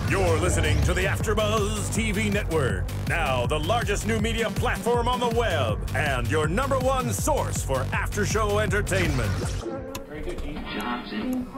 You're listening to the AFTERBUZZ TV Network, now the largest new media platform on the web, and your #1 source for after-show entertainment. Very good, Keith Johnson.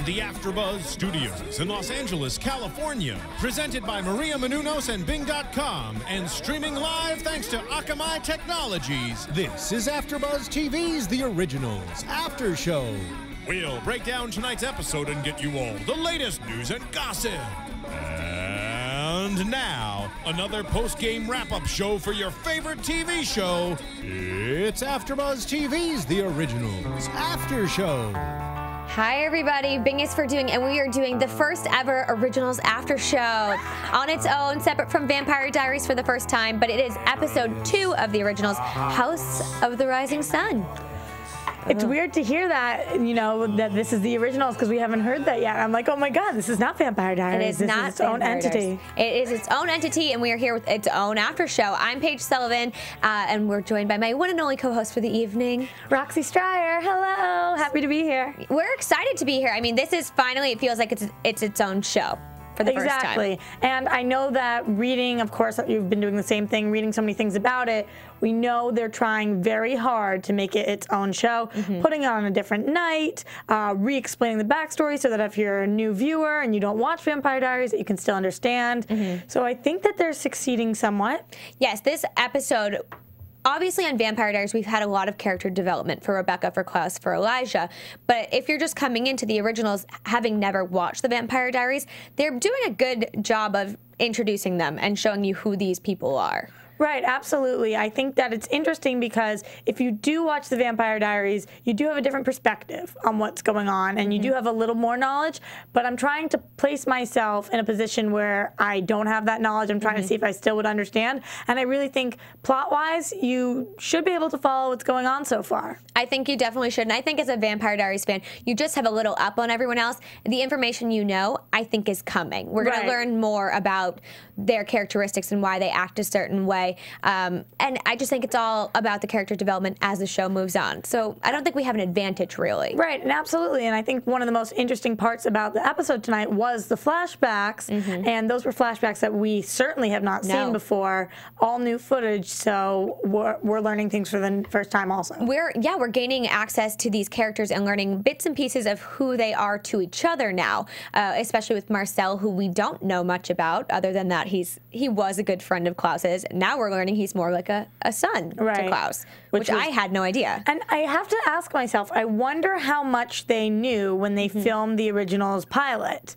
The AFTERBUZZ Studios in Los Angeles, California. Presented by Maria Menounos and Bing.com and streaming live thanks to Akamai Technologies. This is AFTERBUZZ TV's The Originals After Show. We'll break down tonight's episode and get you all the latest news and gossip. And now, another post-game wrap-up show for your favorite TV show. It's AFTERBUZZ TV's The Originals After Show. Hi everybody, Bing is for doing, and we are doing the first ever Originals After Show on its own, separate from Vampire Diaries for the first time, but it is episode 2 of the Originals, House of the Rising Sun. It's weird to hear that, you know, that this is the Originals, because we haven't heard that yet. I'm like, oh my God, this is not Vampire Diaries. It is not its own entity. It is its own entity, and we are here with its own after show. I'm Paige Sullivan, and we're joined by my one and only co-host for the evening, Roxy Striar. Hello, happy to be here. We're excited to be here. I mean, this is finally, it feels like it's its own show. For the first time. Exactly. And I know that reading, of course, you've been doing the same thing, reading so many things about it. We know they're trying very hard to make it its own show, putting it on a different night, re-explaining the backstory so that if you're a new viewer and you don't watch Vampire Diaries, that you can still understand. So I think that they're succeeding somewhat. Yes, this episode, obviously on Vampire Diaries, we've had a lot of character development for Rebekah, for Klaus, for Elijah. But if you're just coming into the Originals, having never watched the Vampire Diaries, they're doing a good job of introducing them and showing you who these people are. Right, absolutely. I think that it's interesting because if you do watch the Vampire Diaries, you do have a different perspective on what's going on, and you do have a little more knowledge, but I'm trying to place myself in a position where I don't have that knowledge. I'm trying to see if I still would understand, and I really think plot-wise, you should be able to follow what's going on so far. I think you definitely should, and I think as a Vampire Diaries fan, you just have a little up on everyone else. The information you know, I think, is coming. We're going to learn more about their characteristics and why they act a certain way. And I just think it's all about the character development as the show moves on. So I don't think we have an advantage, really. Right, and absolutely. And I think one of the most interesting parts about the episode tonight was the flashbacks. And those were flashbacks that we certainly have not seen before. All new footage, so we're learning things for the first time also. We're gaining access to these characters and learning bits and pieces of who they are to each other now, especially with Marcel, who we don't know much about, other than that he was a good friend of Klaus's. Now we're learning he's more like a son to Klaus, which I had no idea. And I have to ask myself, I wonder how much they knew when they filmed the Originals pilot.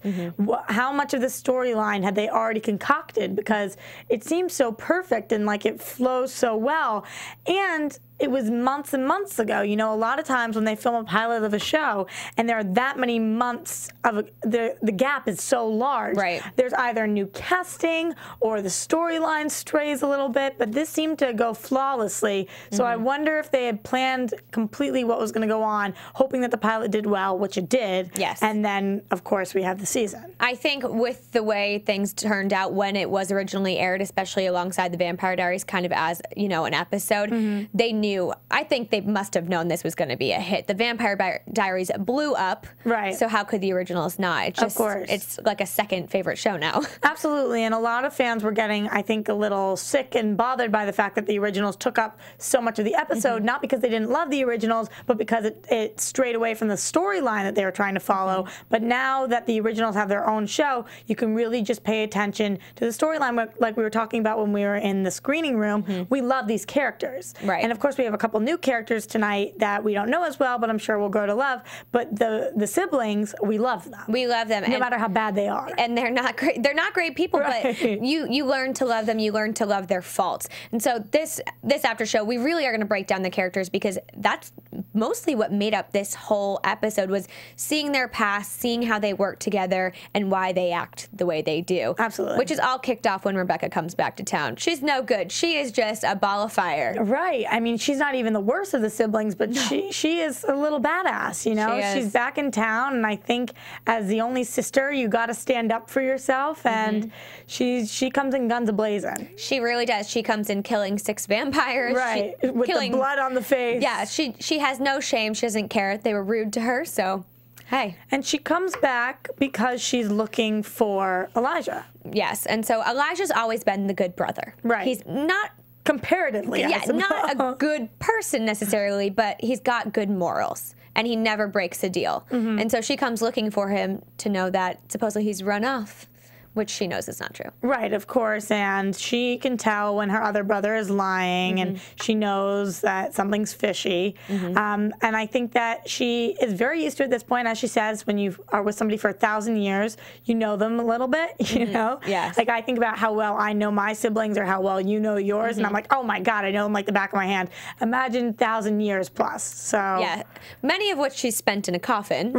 How much of the storyline had they already concocted? Because it seems so perfect and like it flows so well. And it was months and months ago. You know, a lot of times when they film a pilot of a show and there are that many months of the gap is so large. Right. There's either new casting or the storyline strays a little bit, but this seemed to go flawlessly. So I wonder if they had planned completely what was going to go on, hoping that the pilot did well, which it did. Yes. And then, of course, we have the season. I think with the way things turned out when it was originally aired, especially alongside the Vampire Diaries, kind of as, you know, an episode, they knew. I think they must have known this was going to be a hit. The Vampire Diaries blew up. Right. So how could the Originals not? It's just, of course. It's like a second favorite show now. Absolutely. And a lot of fans were getting, I think, a little sick and bothered by the fact that the Originals took up so much of the episode, not because they didn't love the Originals, but because it strayed away from the storyline that they were trying to follow. But now that the Originals have their own show, you can really just pay attention to the storyline, like we were talking about when we were in the screening room. We love these characters. Right. And of course, we have a couple new characters tonight that we don't know as well, but I'm sure we'll grow to love. But the siblings, we love them. We love them. No matter how bad they are. And they're not great. They're not great people, but you learn to love them. You learn to love their faults. And so this after show, we really are going to break down the characters because that's mostly what made up this whole episode was seeing their past, seeing how they work together, and why they act the way they do. Absolutely. Which is all kicked off when Rebekah comes back to town. She's no good. She is just a ball of fire. Right. I mean, she's not even the worst of the siblings, but she is a little badass, you know? She's back in town, and I think as the only sister, you got to stand up for yourself, and she comes in guns a-blazing. She really does. She comes in killing 6 vampires. Right. With the blood on the face. Yeah, she has no shame. She doesn't care. They were rude to her, so hey. And she comes back because she's looking for Elijah. Yes, and so Elijah's always been the good brother. Right. He's not comparatively, yeah, not a good person necessarily, but he's got good morals, and he never breaks a deal. And so she comes looking for him to know that supposedly he's run off, which she knows is not true. Right, of course, and she can tell when her other brother is lying, and she knows that something's fishy. And I think that she is very used to it at this point, as she says, when you are with somebody for 1,000 years, you know them a little bit, you know? Yes. Like, I think about how well I know my siblings or how well you know yours, and I'm like, oh my God, I know them like the back of my hand. Imagine 1,000 years plus, so. Yeah, many of which she spent in a coffin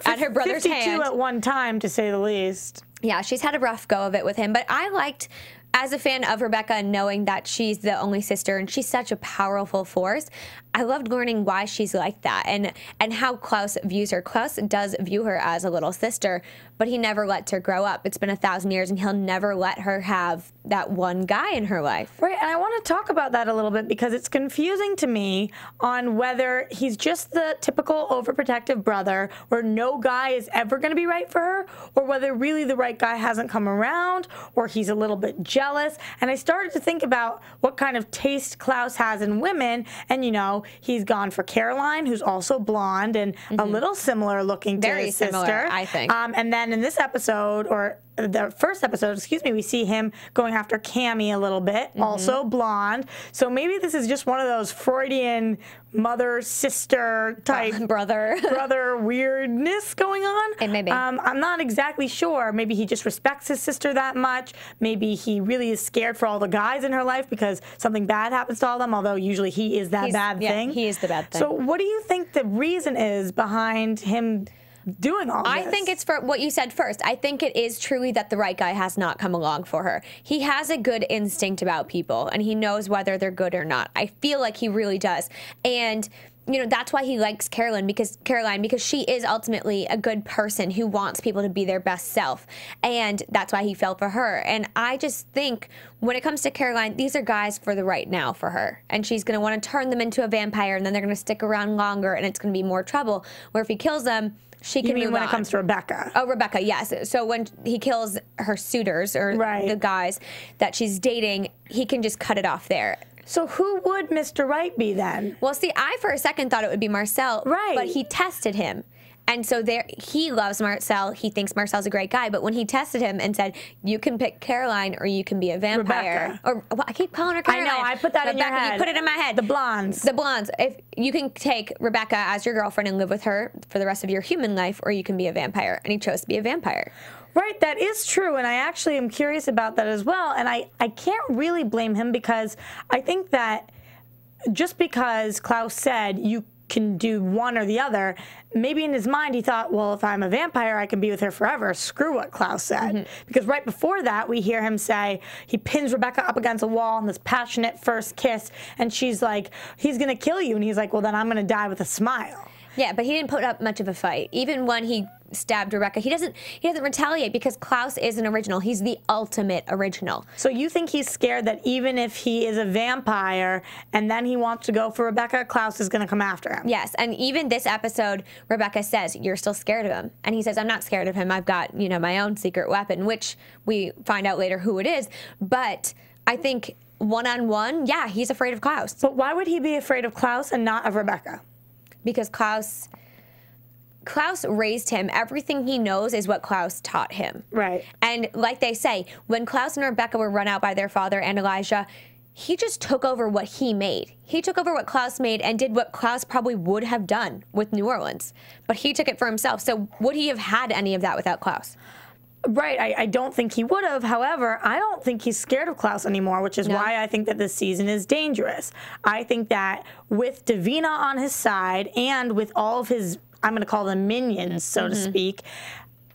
at her brother's 52 hand. at one time, to say the least. Yeah, she's had a rough go of it with him, but I liked, as a fan of Rebekah, knowing that she's the only sister and she's such a powerful force. I loved learning why she's like that and how Klaus views her. Klaus does view her as a little sister, but he never lets her grow up. It's been 1,000 years, and he'll never let her have that one guy in her life. Right, and I want to talk about that a little bit because it's confusing to me on whether he's just the typical overprotective brother where no guy is ever going to be right for her, or whether really the right guy hasn't come around, or he's a little bit jealous. And I started to think about what kind of taste Klaus has in women, and you know, he's gone for Caroline, who's also blonde and a little similar looking to his sister. Very similar, I think. And then in this episode, or the first episode, excuse me, we see him going after Cammy a little bit, also blonde. So maybe this is just one of those Freudian mother-sister type brother weirdness going on. It may be. I'm not exactly sure. Maybe he just respects his sister that much. Maybe he really is scared for all the guys in her life because something bad happens to all of them, although usually he is that bad thing. He is the bad thing. So what do you think the reason is behind him doing all this? I think it's for what you said first. I think it is truly that the right guy has not come along for her. He has a good instinct about people, and he knows whether they're good or not. I feel like he really does. And you know, that's why he likes Caroline, because she is ultimately a good person who wants people to be their best self. And that's why he fell for her. And I just think when it comes to Caroline, these are guys for the right now for her. And she's going to want to turn them into a vampire, and then they're going to stick around longer, and it's going to be more trouble. Where if he kills them, she can move on. You mean when it comes to Rebekah? Oh, Rebekah, yes. So when he kills her suitors, or the guys that she's dating, he can just cut it off there. So who would Mr. Right be then? Well, see, I for a second thought it would be Marcel. Right. But he tested him. And so he loves Marcel. He thinks Marcel's a great guy. But when he tested him and said, you can pick Caroline or you can be a vampire. Rebekah. Or well, I keep calling her Caroline. I know. I put that in your Rebekah, head. you put it in my head. The blondes. The blondes. If you can take Rebekah as your girlfriend and live with her for the rest of your human life, or you can be a vampire. And he chose to be a vampire. Right, that is true, and I actually am curious about that as well. And I can't really blame him, because I think that just because Klaus said you can do one or the other, maybe in his mind he thought, well, if I'm a vampire, I can be with her forever. Screw what Klaus said. Because right before that, we hear him say, he pins Rebekah up against a wall in this passionate first kiss, and she's like, he's going to kill you. And he's like, well, then I'm going to die with a smile. Yeah, but he didn't put up much of a fight. Even when he stabbed Rebekah, he doesn't retaliate, because Klaus is an original. He's the ultimate original. So you think he's scared that even if he is a vampire and then he wants to go for Rebekah, Klaus is going to come after him? Yes, and even this episode, Rebekah says, you're still scared of him. And he says, I'm not scared of him. I've got, you know, my own secret weapon, which we find out later who it is. But I think one-on-one, yeah, he's afraid of Klaus. But why would he be afraid of Klaus and not of Rebekah? Because Klaus raised him. Everything he knows is what Klaus taught him. Right. And like they say, when Klaus and Rebekah were run out by their father and Elijah, he just took over what he made. He took over what Klaus made and did what Klaus probably would have done with New Orleans. But he took it for himself. So would he have had any of that without Klaus? Right, I don't think he would have. However, I don't think he's scared of Klaus anymore, which is why I think that this season is dangerous. I think that with Davina on his side and with all of his, I'm going to call them minions, so to speak,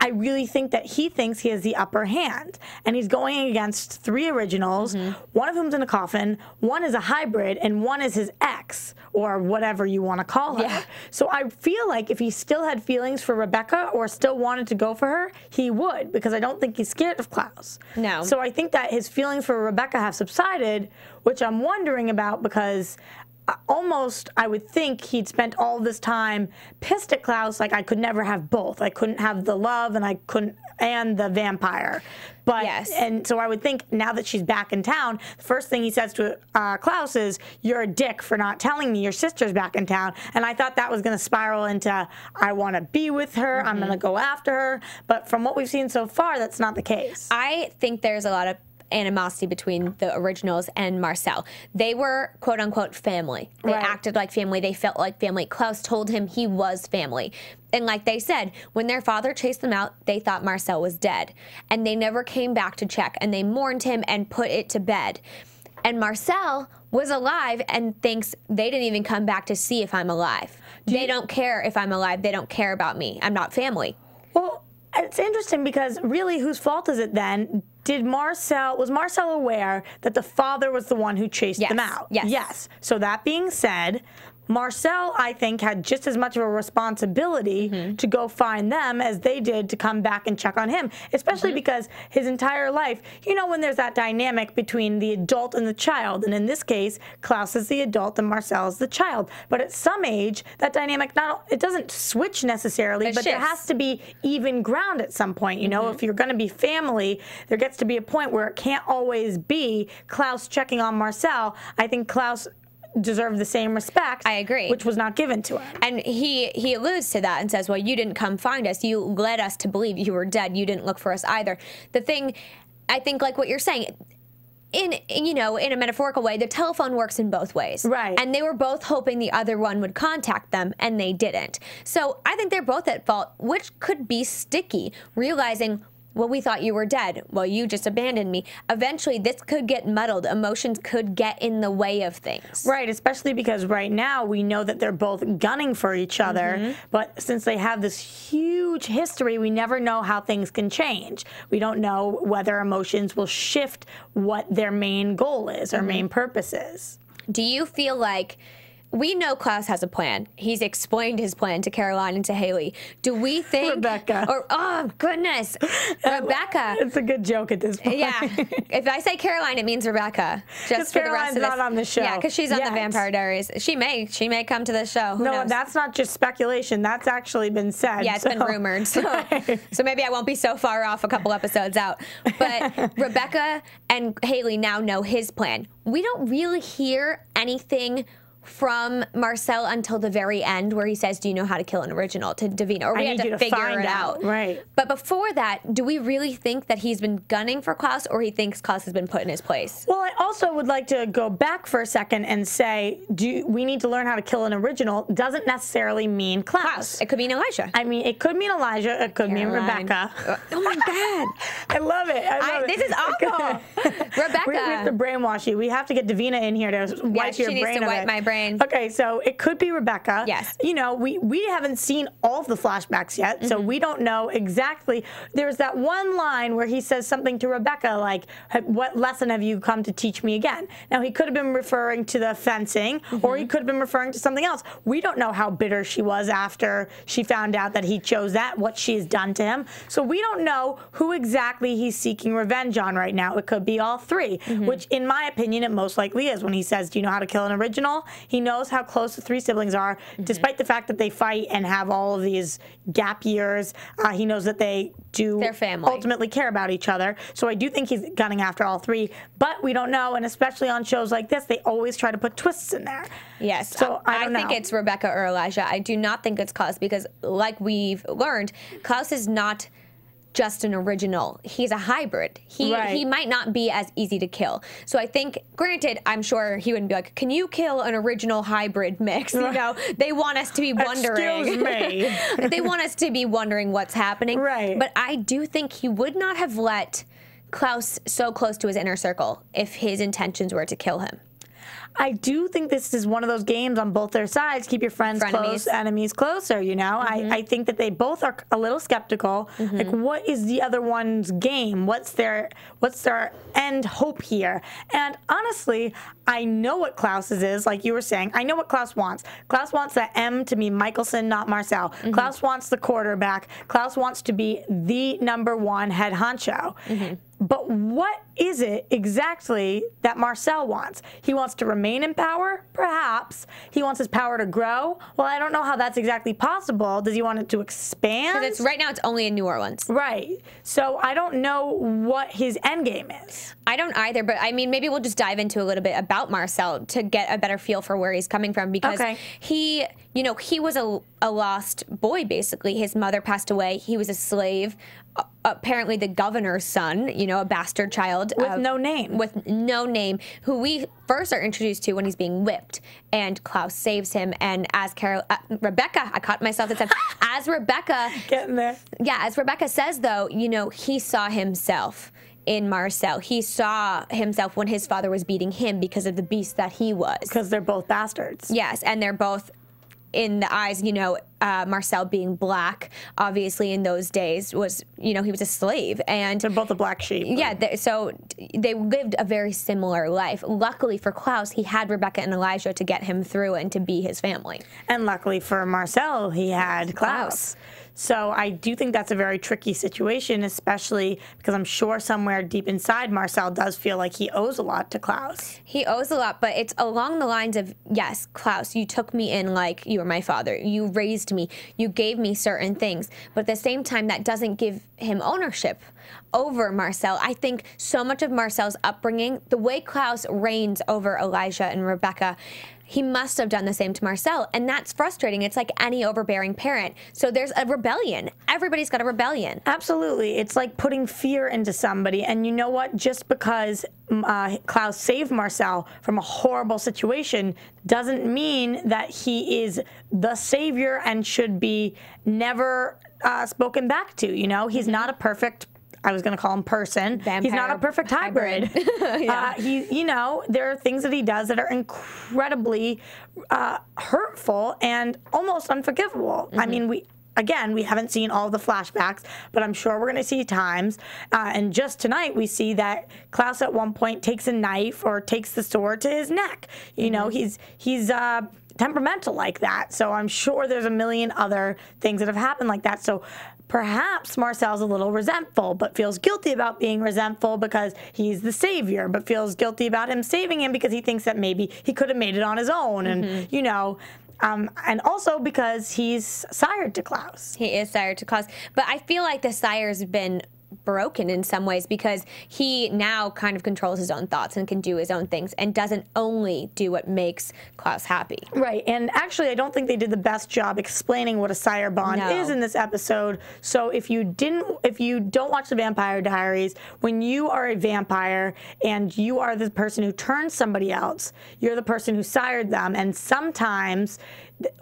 I really think that he thinks he has the upper hand. And he's going against 3 originals, one of whom's in a coffin, one is a hybrid, and one is his ex, or whatever you want to call her. Yeah. So I feel like if he still had feelings for Rebekah or still wanted to go for her, he would, because I don't think he's scared of Klaus. No. So I think that his feelings for Rebekah have subsided, which I'm wondering about because almost I would think he'd spent all this time pissed at Klaus, like I could never have both. I couldn't have the love and the vampire. But and so I would think now that she's back in town, the first thing he says to Klaus is, "You're a dick for not telling me your sister's back in town." And I thought that was going to spiral into, I want to be with her, I'm going to go after her. But from what we've seen so far, that's not the case. I think there's a lot of animosity between the originals and Marcel. They were quote-unquote family. They acted like family. They felt like family. Klaus told him he was family. And like they said, when their father chased them out, they thought Marcel was dead. And they never came back to check. And they mourned him and put it to bed. And Marcel was alive and thinks they didn't even come back to see if I'm alive. They don't care if I'm alive. They don't care about me. I'm not family. Well, it's interesting because really, whose fault is it then? Was Marcel aware that the father was the one who chased them out? Yes. So that being said, Marcel, I think, had just as much of a responsibility to go find them as they did to come back and check on him, especially because his entire life, you know, when there's that dynamic between the adult and the child, and in this case, Klaus is the adult and Marcel is the child. But at some age, that dynamic, it doesn't switch necessarily, but there has to be even ground at some point. You know, if you're going to be family, there gets to be a point where it can't always be Klaus checking on Marcel. I think Klaus deserve the same respect. I agree. Which was not given to him. And he alludes to that and says, well, you didn't come find us. You led us to believe you were dead. You didn't look for us either. The thing, I think, like what you're saying, in a metaphorical way, the telephone works in both ways. Right. And they were both hoping the other one would contact them, and they didn't. So I think they're both at fault, which could be sticky, realizing, well, we thought you were dead. Well, you just abandoned me. Eventually, this could get muddled. Emotions could get in the way of things. Right, especially because right now we know that they're both gunning for each other. But since they have this huge history, we never know how things can change. We don't know whether emotions will shift what their main goal is or main purpose is. Do you feel like... We know Klaus has a plan. He's explained his plan to Caroline and to Hayley. Do we think... Rebekah. Oh, goodness. Rebekah. It's a good joke at this point. Yeah. If I say Caroline, it means Rebekah. Just for the rest of this. not on the show. Yeah, because she's on the Vampire Diaries. She may come to the show. Who knows? That's not just speculation. That's actually been said. Yeah, it's been rumored. So, so maybe I won't be so far off a couple episodes out. But Rebekah and Hayley now know his plan. We don't really hear anything from Marcel until the very end, where he says, do you know how to kill an original, to Davina, or we have to figure it out. Right. But before that, do we really think that he's been gunning for Klaus, or he thinks Klaus has been put in his place? Well, I also would like to go back for a second and say, we need to learn how to kill an original doesn't necessarily mean Klaus. It could mean Elijah. I mean, it could mean Elijah. It could mean Rebekah. Oh my God. I love it. This is awful. Rebekah. We have to brainwash you. We have to get Davina in here to wipe your brain. She needs to wipe my brain. Okay, so it could be Rebekah. Yes. You know, we haven't seen all of the flashbacks yet, so we don't know exactly. There's that one line where he says something to Rebekah like, what lesson have you come to teach me again? Now, he could have been referring to the fencing, or he could have been referring to something else. We don't know how bitter she was after she found out that he chose that, what she's done to him. So we don't know who exactly he's seeking revenge on right now. It could be all three, which in my opinion, it most likely is. When he says, do you know how to kill an original? He knows how close the 3 siblings are, despite the fact that they fight and have all of these gap years. He knows that they do ultimately care about each other. So I do think he's gunning after all 3, but we don't know, and especially on shows like this, they always try to put twists in there. Yes, so I think it's Rebekah or Elijah. I do not think it's Klaus, because like we've learned, Klaus is not just an original. He's a hybrid. He might not be as easy to kill. So I think, granted, I'm sure he wouldn't be like, can you kill an original hybrid mix? You know, they want us to be wondering. Excuse me. They want us to be wondering what's happening. Right. But I do think he would not have let Klaus so close to his inner circle if his intentions were to kill him. I do think this is one of those games on both their sides. Keep your friends close, enemies closer, you know? I think that they both are a little skeptical. Like, what is the other one's game? What's their end hope here? And honestly, I know what Klaus's is, like you were saying. I know what Klaus wants. Klaus wants that M to be Michelson, not Marcel. Klaus wants the quarterback. Klaus wants to be the #1 head honcho. But what is it exactly that Marcel wants? He wants to remain in power? Perhaps. He wants his power to grow? Well, I don't know how that's exactly possible. Does he want it to expand? Because right now it's only in New Orleans. Right. So I don't know what his end game is. I don't either, but I mean, maybe we'll just dive into a little bit about Marcel to get a better feel for where he's coming from, because he, you know, he was a lost boy, basically. His mother passed away. He was a slave. Apparently the governor's son, you know, a bastard child. With no name. With no name, who we first are introduced to when he's being whipped. And Klaus saves him. And as Rebekah, I caught myself that time. As Rebekah. Getting there. Yeah, as Rebekah says, though, you know, he saw himself in Marcel. He saw himself when his father was beating him because of the beast that he was. Because they're both bastards. Yes, and they're both, in the eyes, you know, Marcel being black, obviously in those days was, you know, he was a slave. And they're both a black sheep. Yeah, so they lived a very similar life. Luckily for Klaus, he had Rebekah and Elijah to get him through and to be his family. And luckily for Marcel, he had Klaus. So I do think that's a very tricky situation, especially because I'm sure somewhere deep inside Marcel does feel like he owes a lot to Klaus. He owes a lot, but it's along the lines of, yes, Klaus, you took me in like you were my father. You raised me. You gave me certain things. But at the same time, that doesn't give him ownership over Marcel. I think so much of Marcel's upbringing, the way Klaus reigns over Elijah and Rebekah, he must have done the same to Marcel, and that's frustrating. It's like any overbearing parent. So there's a rebellion. Everybody's got a rebellion. Absolutely. It's like putting fear into somebody, and you know what? Just because Klaus saved Marcel from a horrible situation doesn't mean that he is the savior and should be never spoken back to, you know? He's not a perfect, I was going to call him person. He's not a perfect hybrid. You know, there are things that he does that are incredibly hurtful and almost unforgivable. I mean, we haven't seen all the flashbacks, but I'm sure we're going to see times. And just tonight, we see that Klaus at one point takes a knife or takes the sword to his neck. You know, he's temperamental like that. So I'm sure there's a million other things that have happened like that. So perhaps Marcel's a little resentful, but feels guilty about being resentful because he's the savior, but feels guilty about him saving him because he thinks that maybe he could have made it on his own. And, you know, and also because he's sired to Klaus. He is sired to Klaus. But I feel like the sire's been broken in some ways because he now kind of controls his own thoughts and can do his own things and doesn't only do what makes Klaus happy. Right, and actually I don't think they did the best job explaining what a sire bond is in this episode. So if you don't watch the Vampire Diaries, when you are a vampire and you are the person who turns somebody else, you're the person who sired them, and sometimes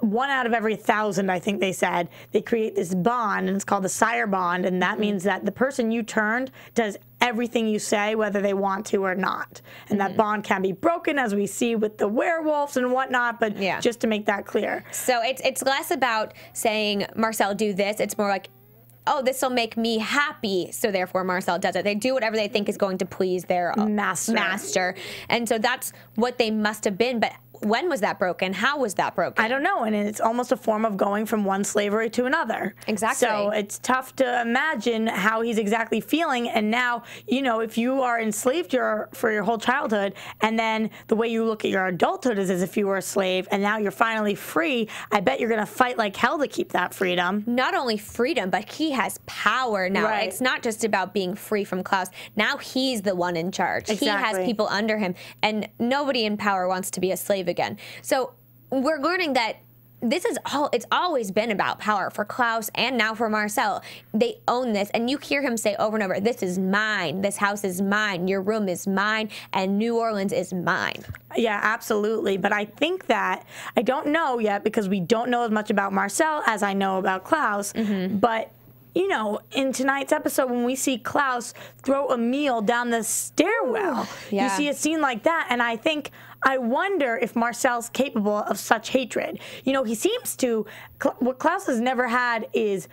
1 out of every 1,000, I think they said, they create this bond, and it's called the sire bond, and that means that the person you turned does everything you say, whether they want to or not. And that bond can be broken, as we see with the werewolves and whatnot, but just to make that clear. So it's less about saying, Marcel, do this. It's more like, oh, this will make me happy, so therefore Marcel does it. They do whatever they think is going to please their master. And so that's what they must have been. But when was that broken? How was that broken? I don't know, and it's almost a form of going from one slavery to another. Exactly. So it's tough to imagine how he's exactly feeling, and now, you know, if you are enslaved for your whole childhood, and then the way you look at your adulthood is as if you were a slave, and now you're finally free, I bet you're going to fight like hell to keep that freedom. Not only freedom, but he has power now. Right. It's not just about being free from Klaus. Now he's the one in charge. Exactly. He has people under him, and nobody in power wants to be a slave again. So we're learning that this is all, it's always been about power for Klaus and now for Marcel. They own this, and you hear him say over and over, this is mine, this house is mine, your room is mine, and New Orleans is mine. Yeah, absolutely. But I think that, I don't know yet because we don't know as much about Marcel as I know about Klaus, but you know, in tonight's episode, when we see Klaus throw a meal down the stairwell, you see a scene like that, and I wonder if Marcel's capable of such hatred. You know, he seems to, what Klaus has never had is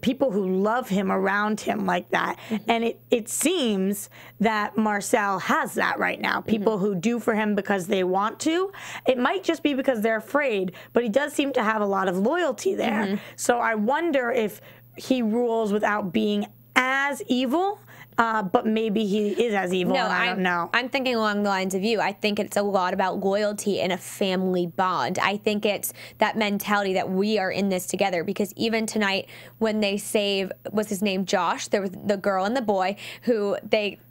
people who love him around him like that. And it seems that Marcel has that right now. People who do for him because they want to. It might just be because they're afraid, but he does seem to have a lot of loyalty there. So I wonder if he rules without being as evil, but maybe he is as evil, and I don't know. I'm thinking along the lines of you. I think it's a lot about loyalty and a family bond. I think it's that mentality that we are in this together, because even tonight when they save, what's his name, Josh, there was the girl and the boy who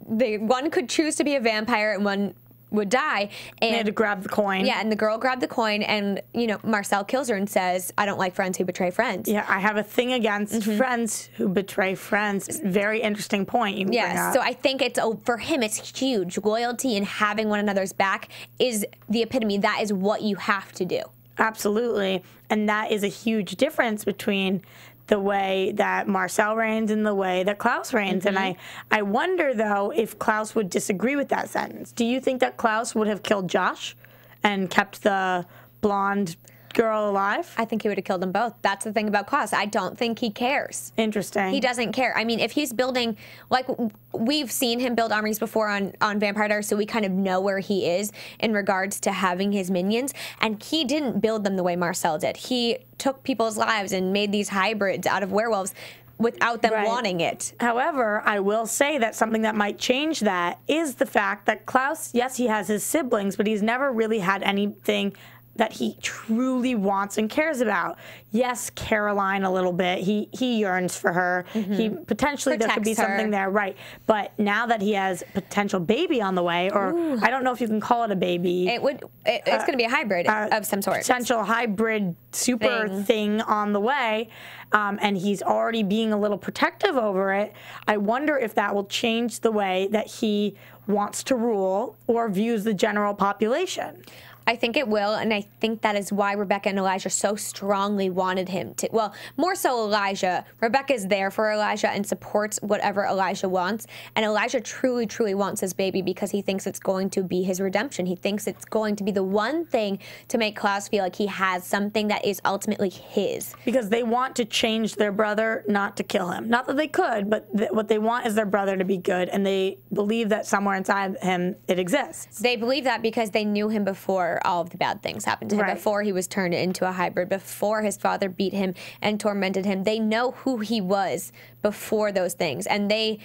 one could choose to be a vampire and one would die, and they had to grab the coin. Yeah, and the girl grabbed the coin, and you know, Marcel kills her and says, "I don't like friends who betray friends." Yeah, I have a thing against friends who betray friends. Very interesting point you bring up. So I think it's, for him, it's huge. Loyalty and having one another's back is the epitome. That is what you have to do. Absolutely, and that is a huge difference between the way that Marcel reigns and the way that Klaus reigns. And I wonder, though, if Klaus would disagree with that sentence. Do you think that Klaus would have killed Josh and kept the blonde girl alive? I think he would have killed them both. That's the thing about Klaus. I don't think he cares. Interesting. He doesn't care. I mean, if he's building, like, we've seen him build armies before on Vampire Diaries, so we kind of know where he is in regards to having his minions, and he didn't build them the way Marcel did. He took people's lives and made these hybrids out of werewolves without them wanting it. However, I will say that something that might change that is the fact that Klaus, yes, he has his siblings, but he's never really had anything that he truly wants and cares about. Yes, Caroline a little bit. He yearns for her. He potentially, there could be something there, right? But now that he has potential baby on the way, or I don't know if you can call it a baby. It's going to be a hybrid of some sort. Potential hybrid super thing on the way, and he's already being a little protective over it. I wonder if that will change the way that he wants to rule or views the general population. I think it will, and I think that is why Rebekah and Elijah so strongly wanted him to. Well, more so Elijah. Rebekah is there for Elijah and supports whatever Elijah wants, and Elijah truly, truly wants his baby because he thinks it's going to be his redemption. He thinks it's going to be the one thing to make Klaus feel like he has something that is ultimately his. Because they want to change their brother, not to kill him. Not that they could, but what they want is their brother to be good, and they believe that somewhere inside him it exists. They believe that because they knew him before all of the bad things happened to him, before he was turned into a hybrid, before his father beat him and tormented him. They know who he was before those things, and they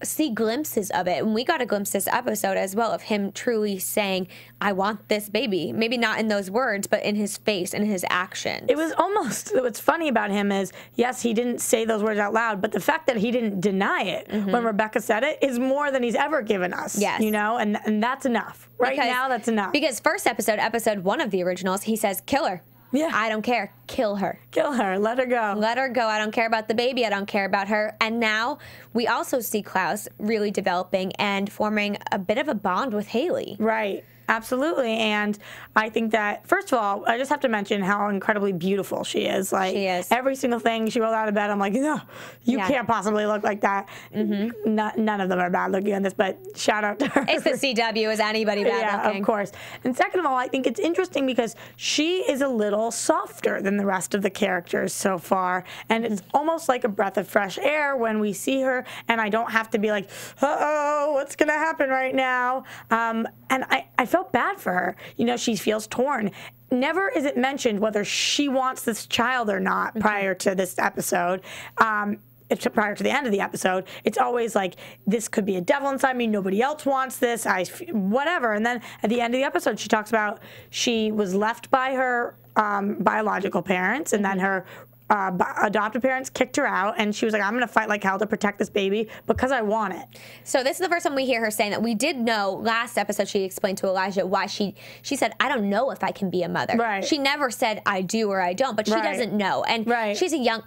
see glimpses of it. And we got a glimpse this episode as well of him truly saying, I want this baby. Maybe not in those words, but in his face and his actions. It was almost, what's funny about him is, yes, he didn't say those words out loud, but the fact that he didn't deny it when Rebekah said it is more than he's ever given us. Yes. You know, and that's enough. Right now, that's enough. Because first episode 1 of the originals, he says, kill her. Yeah. I don't care. Kill her. Kill her. Let her go. Let her go. I don't care about the baby. I don't care about her. And now we also see Klaus really developing and forming a bit of a bond with Hayley. Right. Absolutely. And I think that, first of all, I just have to mention how incredibly beautiful she is. Like, she is. Every single thing she rolled out of bed, I'm like, no, you can't possibly look like that. None of them are bad looking in this, but shout out to her. It's the CW. Is anybody bad looking? Of course. And second of all, I think it's interesting because she is a little softer than the rest of the characters so far. And it's almost like a breath of fresh air when we see her. And I don't have to be like, uh-oh, what's going to happen right now? And I felt bad for her. You know, she feels torn. Never is it mentioned whether she wants this child or not prior to this episode. Prior to the end of the episode, it's always like, this could be a devil inside me, nobody else wants this, whatever. And then at the end of the episode, she talks about she was left by her biological parents, and then her adoptive parents kicked her out, and she was like, I'm going to fight like hell to protect this baby because I want it. So this is the first time we hear her saying that. We did know last episode she explained to Elijah why she said, I don't know if I can be a mother. Right. She never said I do or I don't, but she doesn't know. And she's a young,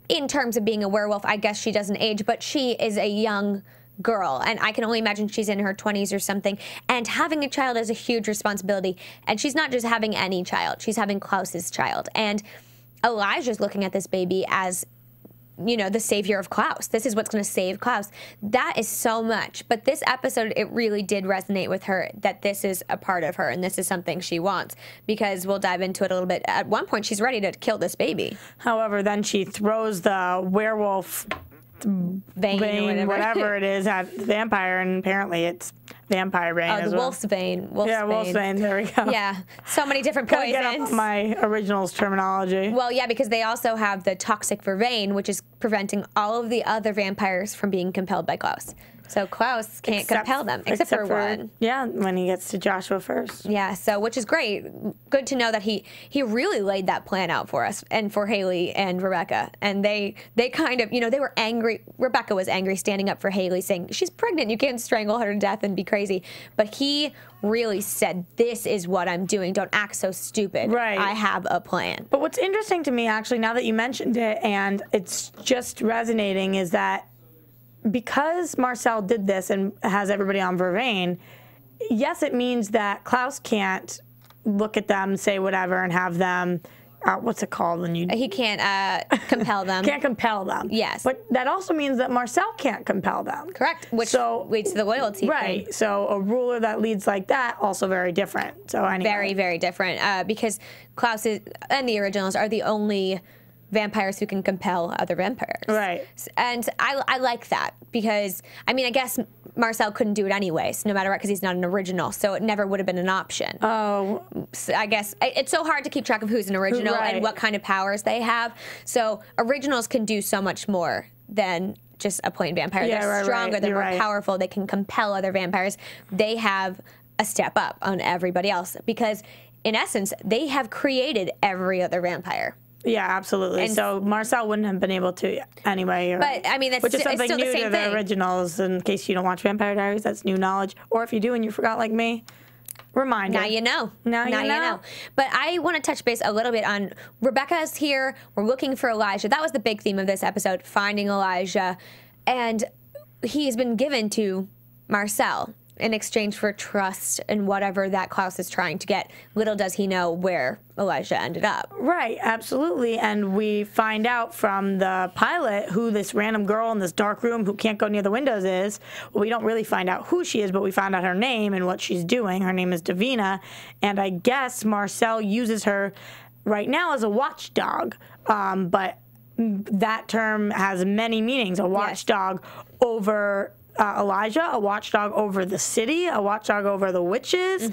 in terms of being a werewolf, I guess she doesn't age, but she is a young girl, and I can only imagine she's in her 20s or something, and having a child is a huge responsibility, and she's not just having any child, she's having Klaus's child, and Elijah's looking at this baby as, you know, the savior of Klaus. This is what's going to save Klaus. That is so much, but this episode, it really did resonate with her that this is a part of her, and this is something she wants, because we'll dive into it a little bit. At one point, she's ready to kill this baby. However, then she throws the werewolf vein, whatever it is, at the vampire, and apparently it's vampire vein as the well. wolf's vein. Wolf's vein. There we go. Yeah, so many different Gotta poisons. get up on my originals terminology. Well, yeah, because they also have the toxic vervain, which is preventing all of the other vampires from being compelled by Klaus. So Klaus can't compel them, except for one. Yeah, when he gets to Joshua first. Yeah, so which is great. Good to know that he really laid that plan out for us and for Hayley and Rebekah. And they kind of, you know, they were angry. Rebekah was angry standing up for Hayley, saying, she's pregnant, you can't strangle her to death and be crazy. But he really said, this is what I'm doing. Don't act so stupid. Right. I have a plan. But what's interesting to me, actually, now that you mentioned it, and it's just resonating, is that because Marcel did this and has everybody on vervain, yes, it means that Klaus can't look at them, say whatever, and have them, what's it called when you... He can't compel them. Can't compel them. Yes. But that also means that Marcel can't compel them. Correct, which leads to the loyalty Right, thing. So a ruler that leads like that, also very different. So anyway. Very, very different, because Klaus and the originals are the only vampires who can compel other vampires. Right. And I like that, because, I mean, I guess Marcel couldn't do it anyways, no matter what, because he's not an original, so it never would have been an option. Oh. So I guess it's so hard to keep track of who's an original and what kind of powers they have. So originals can do so much more than just a plain vampire. Yeah, they're stronger, they're more powerful, they can compel other vampires. They have a step up on everybody else, because in essence, they have created every other vampire. Yeah, absolutely. And so Marcel wouldn't have been able to anyway. But I mean, which is something still new the same to the thing. originals. In case you don't watch Vampire Diaries, that's new knowledge. Or if you do and you forgot, like me, reminder. Now you know. Now you know. But I want to touch base a little bit on Rebekah's here. We're looking for Elijah. That was the big theme of this episode, finding Elijah, and he's been given to Marcel in exchange for trust and whatever that Klaus is trying to get. Little does he know where Elijah ended up. Right, absolutely. And we find out from the pilot who this random girl in this dark room who can't go near the windows is. Well, we don't really find out who she is, but we find out her name and what she's doing. Her name is Davina, and I guess Marcel uses her right now as a watchdog, but that term has many meanings. A watchdog over Elijah, a watchdog over the city, a watchdog over the witches.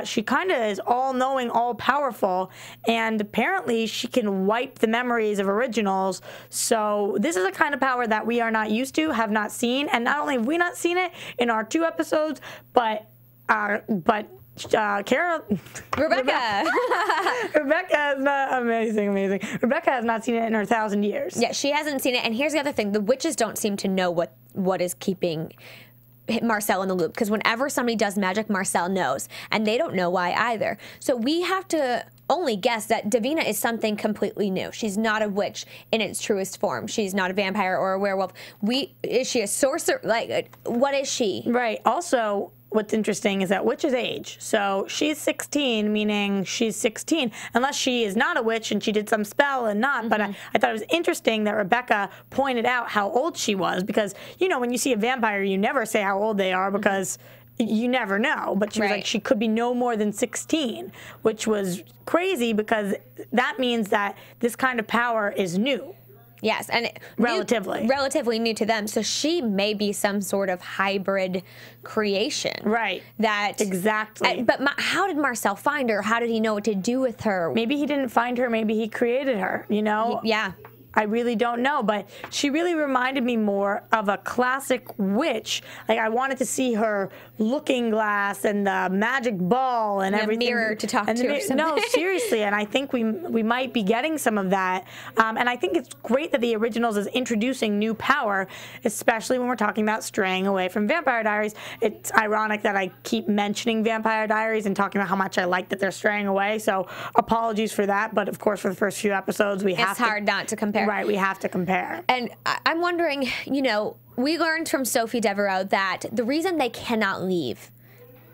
She kind of is all-knowing, all-powerful, and apparently she can wipe the memories of originals. So this is a kind of power that we are not used to, have not seen, and not only have we not seen it in our 2 episodes, but Rebekah is not amazing. Rebekah has not seen it in her 1,000 years. Yeah, she hasn't seen it. And here's the other thing: the witches don't seem to know what is keeping Marcel in the loop, because whenever somebody does magic, Marcel knows, and they don't know why either. So we have to only guess that Davina is something completely new. She's not a witch in its truest form. She's not a vampire or a werewolf. Is she a sorcerer? Like, what is she? Right. Also, what's interesting is that witches age. So she's 16, meaning she's 16, unless she is not a witch and she did some spell and not. But I thought it was interesting that Rebekah pointed out how old she was, because, you know, when you see a vampire, you never say how old they are, because you never know. But she was like, she could be no more than 16, which was crazy, because that means that this kind of power is new. Yes, and relatively new to them. So she may be some sort of hybrid creation. Right. Exactly. But how did Marcel find her? How did he know what to do with her? Maybe he didn't find her. Maybe he created her, you know? Yeah. I really don't know, but she really reminded me more of a classic witch. Like, I wanted to see her looking glass and the magic ball and everything. A mirror to talk to or something. No, seriously, and I think we might be getting some of that. And I think it's great that the Originals is introducing new power, especially when we're talking about straying away from Vampire Diaries. It's ironic that I keep mentioning Vampire Diaries and talking about how much I like that they're straying away, so apologies for that, but of course for the first few episodes we have to... It's hard not to compare. Right, we have to compare. And I'm wondering, you know, we learned from Sophie Devereaux that the reason they cannot leave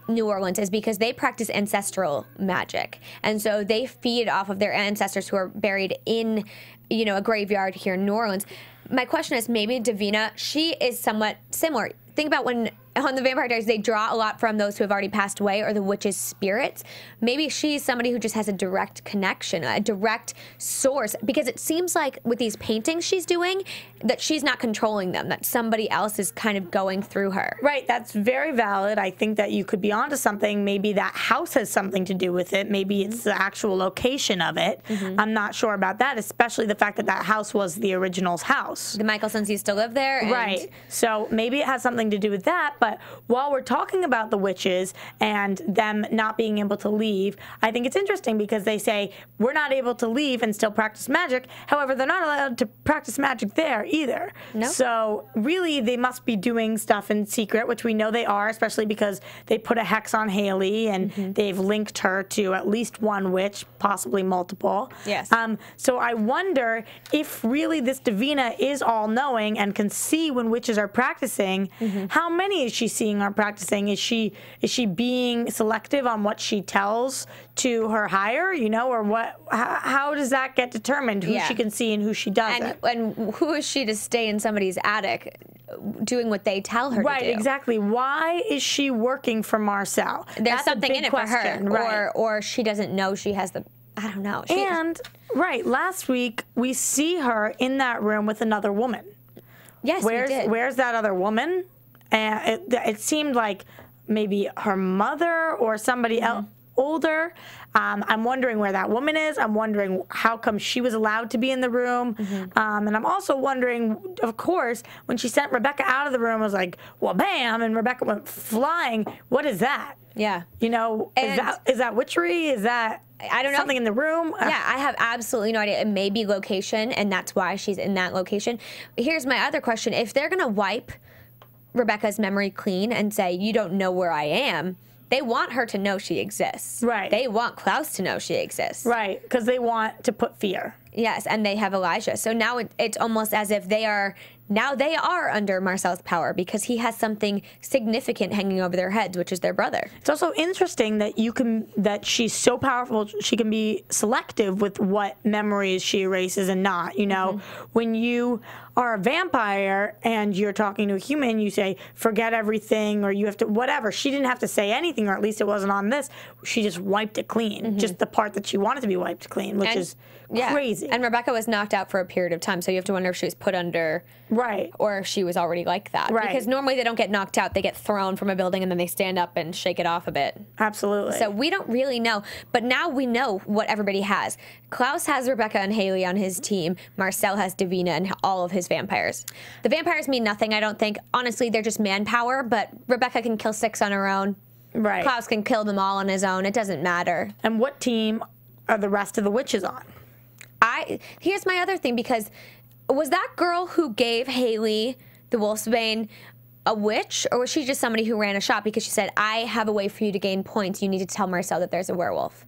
New Orleans is because they practice ancestral magic. And so they feed off of their ancestors who are buried in, you know, a graveyard here in New Orleans. My question is, maybe Davina, she is somewhat similar. Think about when on the Vampire Diaries they draw a lot from those who have already passed away or the witches' spirits. Maybe she's somebody who just has a direct connection, a direct source, because it seems like with these paintings she's doing that she's not controlling them, that somebody else is kind of going through her. Right, that's very valid. I think that you could be onto something. Maybe that house has something to do with it. Maybe it's the actual location of it. I'm not sure about that, especially the fact that that house was the Original's house. The Michelsons used to live there. Right, so maybe it has something to do with that. But while we're talking about the witches and them not being able to leave, I think it's interesting because they say we're not able to leave and still practice magic. However, they're not allowed to practice magic there either. No. So really, they must be doing stuff in secret, which we know they are, especially because they put a hex on Hayley and they've linked her to at least one witch, possibly multiple. Yes. So I wonder if really this Davina is all-knowing and can see when witches are practicing. How many is she seeing are practicing? Is she being selective on what she tells to her hire, you know, or what? How does that get determined? Who she can see and who she doesn't? And who is she to stay in somebody's attic doing what they tell her to do? Right, exactly. Why is she working for Marcel? There's something in it for her, right. or she doesn't know she has the. I don't know. And right, last week we see her in that room with another woman. Yes, we did. Where's that other woman? And it seemed like maybe her mother or somebody else older. I'm wondering where that woman is. I'm wondering how come she was allowed to be in the room. And I'm also wondering, of course, when she sent Rebekah out of the room, I was like, well, bam, and Rebekah went flying. What is that? Yeah. You know, is that witchery? Is that I don't know. something in the room? Yeah, I have absolutely no idea. It may be location, and that's why she's in that location. Here's my other question. If they're going to wipe Rebekah's memory clean and say, you don't know where I am, they want her to know she exists. Right. They want Klaus to know she exists. Right, because they want to put fear. Yes, and they have Elijah. So now it's almost as if they are under Marcel's power because he has something significant hanging over their heads, which is their brother. It's also interesting that she's so powerful, she can be selective with what memories she erases and not. You know, when you are a vampire and you're talking to a human, you say, forget everything, or you have to, whatever. She didn't have to say anything, or at least it wasn't on this. She just wiped it clean, just the part that she wanted to be wiped clean, which is crazy. And Rebekah was knocked out for a period of time, so you have to wonder if she was put under, or if she was already like that. Right. Because normally they don't get knocked out; they get thrown from a building and then they stand up and shake it off a bit. Absolutely. So we don't really know, but now we know what everybody has. Klaus has Rebekah and Hayley on his team. Marcel has Davina and all of his vampires. The vampires mean nothing, I don't think. Honestly, they're just manpower, but Rebekah can kill 6 on her own. Right. Klaus can kill them all on his own. It doesn't matter. And what team are the rest of the witches on? Here's my other thing, because was that girl who gave Hayley the Wolfsbane a witch, or was she just somebody who ran a shop because she said, I have a way for you to gain points. You need to tell Marcel that there's a werewolf.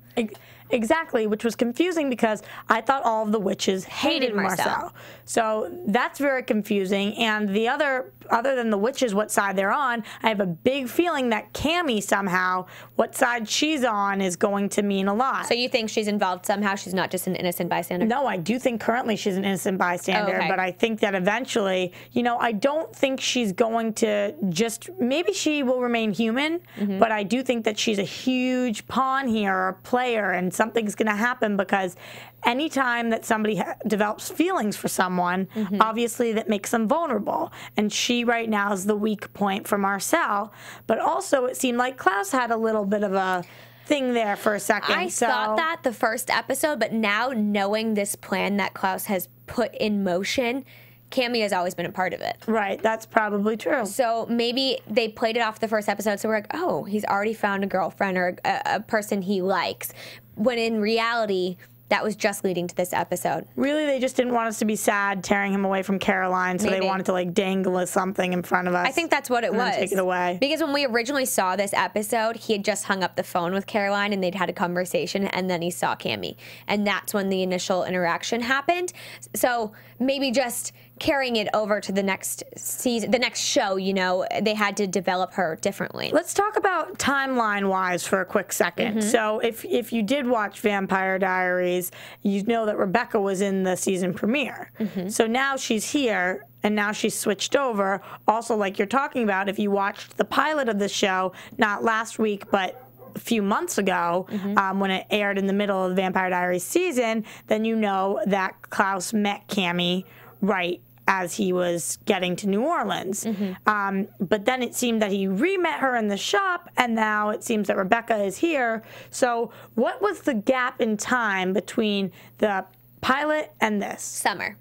Exactly, which was confusing because I thought all of the witches hated Marcel. So that's very confusing. And the other than the witches, what side they're on, I have a big feeling that Cammy somehow, what side she's on, is going to mean a lot. So you think she's involved somehow? She's not just an innocent bystander? No, I do think currently she's an innocent bystander, okay. But I think that eventually, you know, I don't think she's going to just, maybe she will remain human, but I do think that she's a huge pawn here, or player, and something's going to happen because anytime that somebody develops feelings for someone, obviously that makes them vulnerable. And she right now is the weak point for Marcel. But also it seemed like Klaus had a little bit of a thing there for a second. I thought that the first episode, but now knowing this plan that Klaus has put in motion, Cammy has always been a part of it. Right, that's probably true. So maybe they played it off the first episode, so we're like, oh, he's already found a girlfriend or a person he likes. When in reality, that was just leading to this episode. Really, they just didn't want us to be sad tearing him away from Caroline, so they wanted to like dangle something in front of us. I think that's what it was. Take it away. Because when we originally saw this episode, he had just hung up the phone with Caroline and they'd had a conversation, and then he saw Cammy. And that's when the initial interaction happened. So maybe just carrying it over to the next season, the next show, you know, they had to develop her differently. Let's talk about timeline-wise for a quick second. So if you did watch Vampire Diaries, you know that Rebekah was in the season premiere. So now she's here, and now she's switched over. Also, like you're talking about, if you watched the pilot of the show, not last week, but a few months ago, when it aired in the middle of the Vampire Diaries season, then you know that Klaus met Cammy right as he was getting to New Orleans. But then it seemed that he re-met her in the shop, and now it seems that Rebekah is here. So what was the gap in time between the pilot and this? Summer.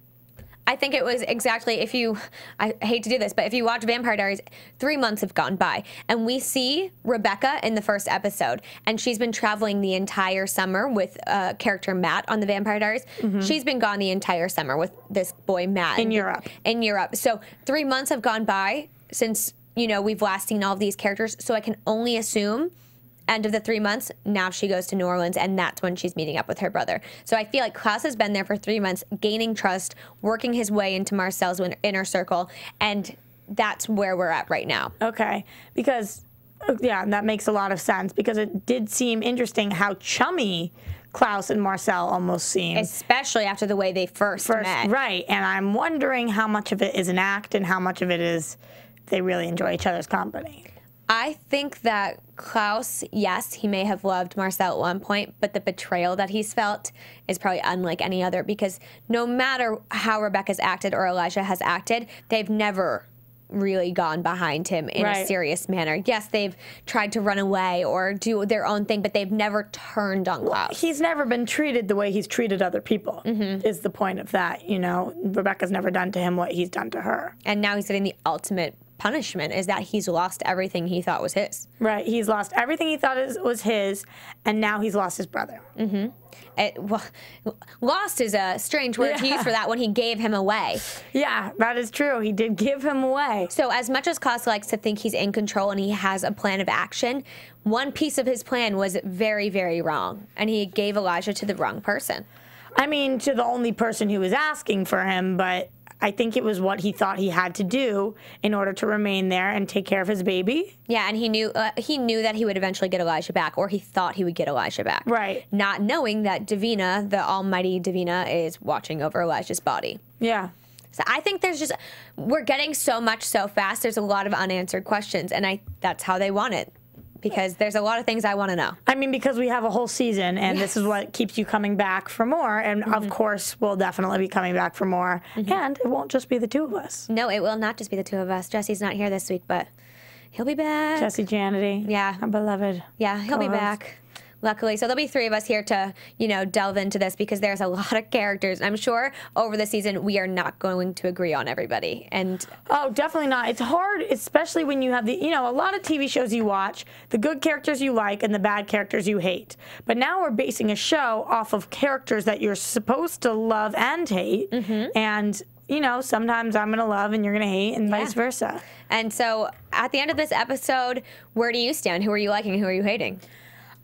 I think it was exactly, I hate to do this, but if you watch Vampire Diaries, 3 months have gone by. And we see Rebekah in the first episode. And she's been traveling the entire summer with character Matt on the Vampire Diaries. She's been gone the entire summer with this boy Matt. In Europe. In Europe. So 3 months have gone by since, you know, we've last seen all of these characters. So I can only assume end of the 3 months, now she goes to New Orleans, and that's when she's meeting up with her brother. So I feel like Klaus has been there for 3 months, gaining trust, working his way into Marcel's inner circle, and that's where we're at right now. Okay, because, yeah, that makes a lot of sense, because it did seem interesting how chummy Klaus and Marcel almost seem. Especially after the way they first met. Right, and I'm wondering how much of it is an act and how much of it is they really enjoy each other's company. I think that Klaus, yes, he may have loved Marcel at one point, but the betrayal that he's felt is probably unlike any other, because no matter how Rebekah's acted or Elijah has acted, they've never really gone behind him in a serious manner. Yes, they've tried to run away or do their own thing, but they've never turned on Klaus. He's never been treated the way he's treated other people, is the point of that, you know. Rebekah's never done to him what he's done to her. And now he's getting the ultimate punishment, is that he's lost everything he thought was his. Right, he's lost everything he thought was his, and now he's lost his brother. Lost is a strange word to use for that when he gave him away. Yeah, that is true. He did give him away. So as much as Klaus likes to think he's in control and he has a plan of action, one piece of his plan was very, very wrong, and he gave Elijah to the wrong person. I mean, to the only person who was asking for him, but I think it was what he thought he had to do in order to remain there and take care of his baby. Yeah, and he knew that he would eventually get Elijah back, or he thought he would get Elijah back. Right. Not knowing that Davina, the almighty Davina, is watching over Elijah's body. Yeah. So I think we're getting so much so fast, there's a lot of unanswered questions, and that's how they want it. Because there's a lot of things I want to know. I mean, because we have a whole season, and this is what keeps you coming back for more. And of course, we'll definitely be coming back for more. And it won't just be the two of us. No, it will not just be the two of us. Jesse's not here this week, but he'll be back. Jesse Janity. Yeah. Our beloved. Yeah, he'll be back. Luckily. So there'll be 3 of us here to, you know, delve into this, because there's a lot of characters. I'm sure over the season we are not going to agree on everybody. And oh, definitely not. It's hard, especially when you have a lot of TV shows you watch, the good characters you like and the bad characters you hate. But now we're basing a show off of characters that you're supposed to love and hate. And you know, sometimes I'm going to love and you're going to hate, and vice versa. And so at the end of this episode, where do you stand? Who are you liking? Who are you hating?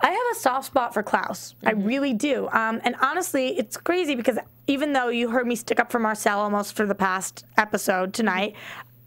I have a soft spot for Klaus. I really do. And honestly, it's crazy, because even though you heard me stick up for Marcel almost for the past episode tonight,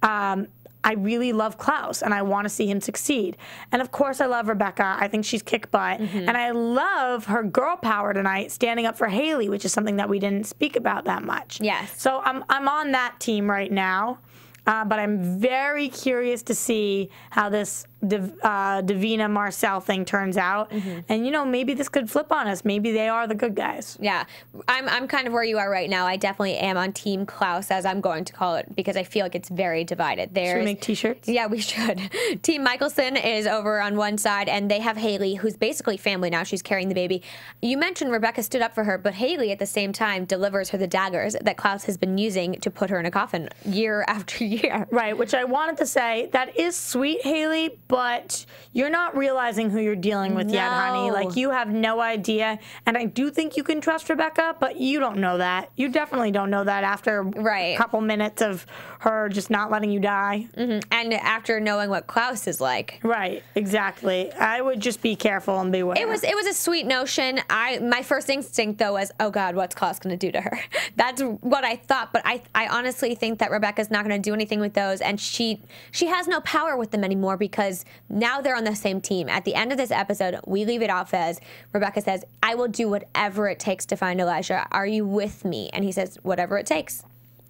I really love Klaus, and I want to see him succeed. And of course, I love Rebekah. I think she's kick butt. And I love her girl power tonight, standing up for Hayley, which is something that we didn't speak about that much. Yes. So I'm on that team right now. But I'm very curious to see how this Davina Marcel thing turns out. And, maybe this could flip on us. Maybe they are the good guys. Yeah. I'm kind of where you are right now. I definitely am on Team Klaus, as I'm going to call it, because I feel like it's very divided. Should we make T-shirts? Yeah, we should. Team Michelson is over on one side, and they have Hayley, who's basically family now. She's carrying the baby. You mentioned Rebekah stood up for her, but Hayley, at the same time, delivers her the daggers that Klaus has been using to put her in a coffin year after year. Right, which I wanted to say, that is sweet, Hayley, but you're not realizing who you're dealing with yet, honey. Like, you have no idea. And I do think you can trust Rebekah, but you don't know that. You definitely don't know that after a couple minutes of her just not letting you die. And after knowing what Klaus is like. Right, exactly. I would just be careful and beware. It was a sweet notion. My first instinct, though, was, oh, God, what's Klaus going to do to her? That's what I thought, but I honestly think that Rebekah's not going to do anything with those, and she has no power with them anymore because now they're on the same team. At the end of this episode, we leave it off as Rebekah says, I will do whatever it takes to find Elijah. Are you with me? And he says, whatever it takes.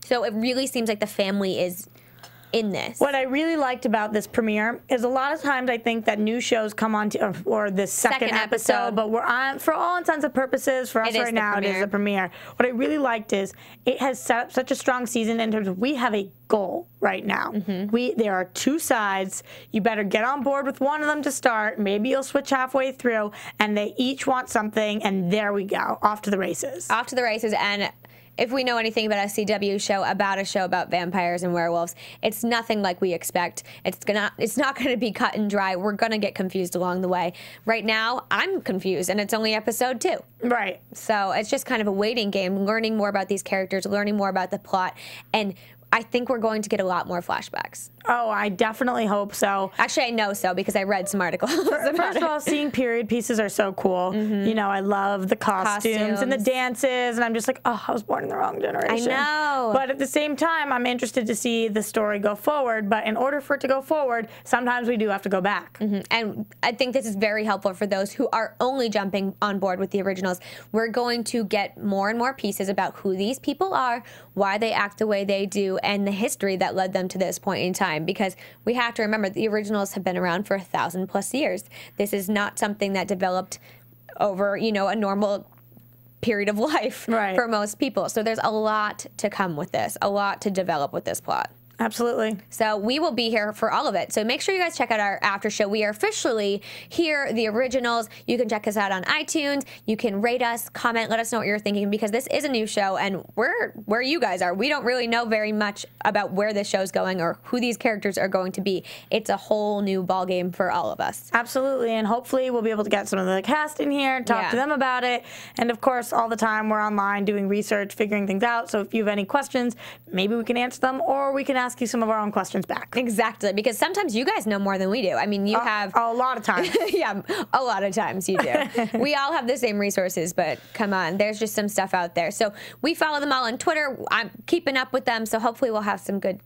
So it really seems like the family is in this. What I really liked about this premiere is a lot of times I think that new shows come on to, or this second episode, but we're on, for all intents and purposes, for us right now, it is the premiere. What I really liked is it has set up such a strong season in terms of we have a goal right now. There are two sides. You better get on board with one of them to start. Maybe you'll switch halfway through, and they each want something, and there we go. Off to the races. Off to the races, and if we know anything about a CW show about vampires and werewolves, it's nothing like we expect. It's not gonna be cut and dry. We're gonna get confused along the way. Right now, I'm confused, and it's only episode 2. Right. So it's just kind of a waiting game, learning more about these characters, learning more about the plot, and I think we're going to get a lot more flashbacks. Oh, I definitely hope so. Actually, I know so because I read some articles about First of all, seeing period pieces are so cool. I love the costumes and the dances, and I'm just like, oh, I was born in the wrong generation. I know. But at the same time, I'm interested to see the story go forward, but in order for it to go forward, sometimes we do have to go back. And I think this is very helpful for those who are only jumping on board with the originals. We're going to get more and more pieces about who these people are, why they act the way they do, and the history that led them to this point in time, because we have to remember the originals have been around for 1,000+ years. This is not something that developed over, a normal period of life for most people. So there's a lot to come with this, a lot to develop with this plot. Absolutely. So we will be here for all of it. So make sure you guys check out our after show. We are officially here, The Originals. You can check us out on iTunes. You can rate us, comment, let us know what you're thinking, because this is a new show, and we're where you guys are. We don't really know very much about where this show's going or who these characters are going to be. It's a whole new ballgame for all of us. Absolutely, and hopefully we'll be able to get some of the cast in here and talk to them about it. And of course, all the time we're online doing research, figuring things out. So if you have any questions, maybe we can answer them, or we can ask you some of our own questions back. Exactly, because sometimes you guys know more than we do. I mean, you have a lot of times. Yeah, a lot of times you do. We all have the same resources, but come on, there's just some stuff out there. So we follow them all on Twitter. I'm keeping up with them, so hopefully we'll have some good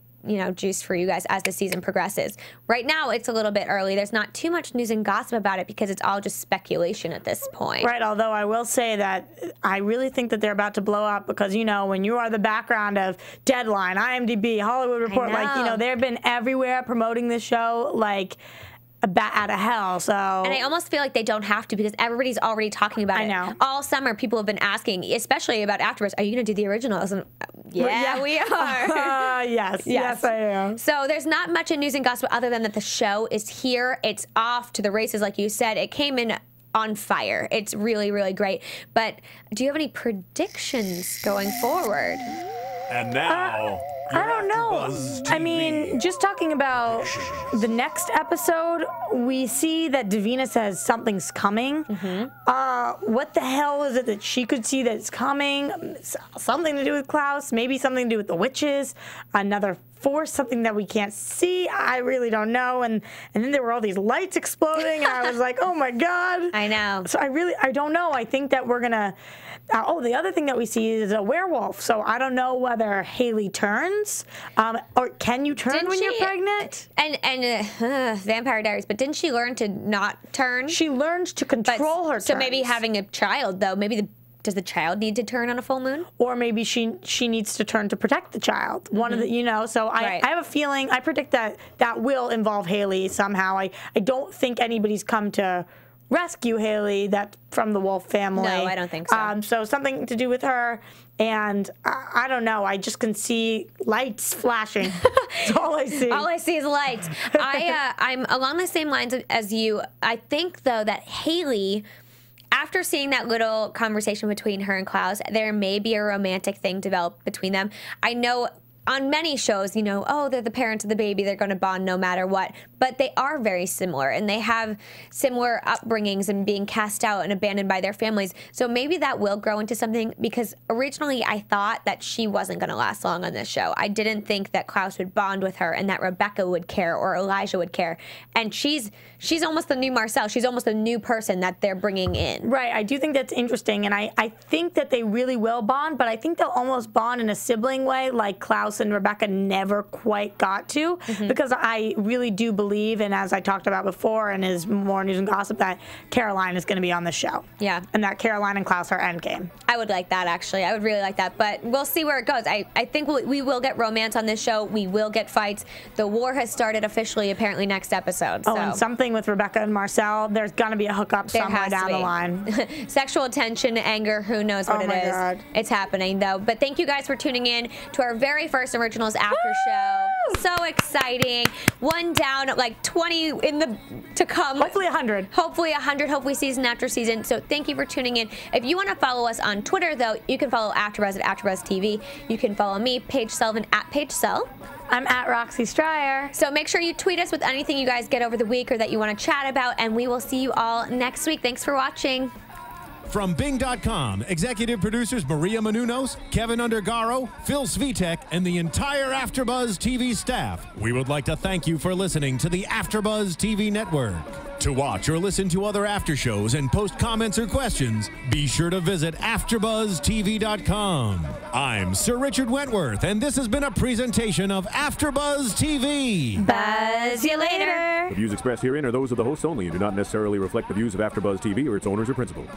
juice for you guys as the season progresses. Right now, it's a little bit early. There's not too much news and gossip about it because it's all just speculation at this point. Right, although I will say that I really think that they're about to blow up because, when you are the background of Deadline, IMDb, Hollywood Report, they've been everywhere promoting this show, a bat out of hell. So, and I almost feel like they don't have to because everybody's already talking about it. I know. All summer, people have been asking, especially about AFTERBUZZ, are you going to do the originals? And yeah, we are. Yes, I am. So there's not much in news and gossip other than that the show is here. It's off to the races, like you said. It came in on fire. It's really, really great. But do you have any predictions going forward? And now, I don't know. I mean, just talking about the next episode, we see that Davina says something's coming. What the hell is it that she could see that's coming? Something to do with Klaus, maybe something to do with the witches, another force, something that we can't see. I really don't know. And then there were all these lights exploding, and I was like, oh my God. I know. So I don't know. I think that we're gonna. The other thing that we see is a werewolf. So I don't know whether Hayley turns, or can you turn when you're pregnant? And Vampire Diaries, but didn't she learn to not turn? She learned to control her. So maybe having a child, though, maybe does the child need to turn on a full moon? Or maybe she needs to turn to protect the child. One of the, you know, so I have a feeling, I predict that that will involve Hayley somehow. I don't think anybody's come to rescue Hayley from the Wolf family. No, I don't think so. So something to do with her, and I don't know. I just can see lights flashing. That's all I see. All I see is lights. I'm along the same lines as you. I think, though, that Hayley, after seeing that little conversation between her and Klaus, there may be a romantic thing develop between them. I know on many shows, you know, oh, they're the parents of the baby, they're going to bond no matter what. But they are very similar, and they have similar upbringings and being cast out and abandoned by their families. So maybe that will grow into something, because originally I thought that she wasn't going to last long on this show. I didn't think that Klaus would bond with her and that Rebekah would care or Elijah would care. And she's almost the new Marcel. She's almost a new person that they're bringing in. Right. I do think that's interesting, and I think that they really will bond, but I think they'll almost bond in a sibling way, like Klaus and Rebekah never quite got to, because I really do believe, and as I talked about before and is more news and gossip, that Caroline is going to be on the show. Yeah. And that Caroline and Klaus are endgame. I would like that, actually. I would really like that, but we'll see where it goes. I think we will get romance on this show. We will get fights. The war has started officially, apparently, next episode. Oh, and something with Rebekah and Marcel, there's going to be a hookup somewhere down the line. Sexual tension, anger, who knows what it is. God. It's happening, though. But thank you guys for tuning in to our very first Originals After Show. So exciting. One down, like 20 to come. Hopefully 100. Hopefully 100. Hopefully season after season. So thank you for tuning in. If you want to follow us on Twitter, though, you can follow AfterBuzz at AfterBuzz TV. You can follow me, Paige Sullivan, at Paige Sull. I'm at Roxy Striar. So make sure you tweet us with anything you guys get over the week or that you want to chat about, and we will see you all next week. Thanks for watching. From Bing.com, executive producers Maria Menounos, Kevin Undergaro, Phil Svitek, and the entire AfterBuzz TV staff, we would like to thank you for listening to the AfterBuzz TV network. To watch or listen to other after shows and post comments or questions, be sure to visit AfterBuzzTV.com. I'm Sir Richard Wentworth, and this has been a presentation of AfterBuzz TV. Buzz you later. The views expressed herein are those of the hosts only and do not necessarily reflect the views of AfterBuzz TV or its owners or principals.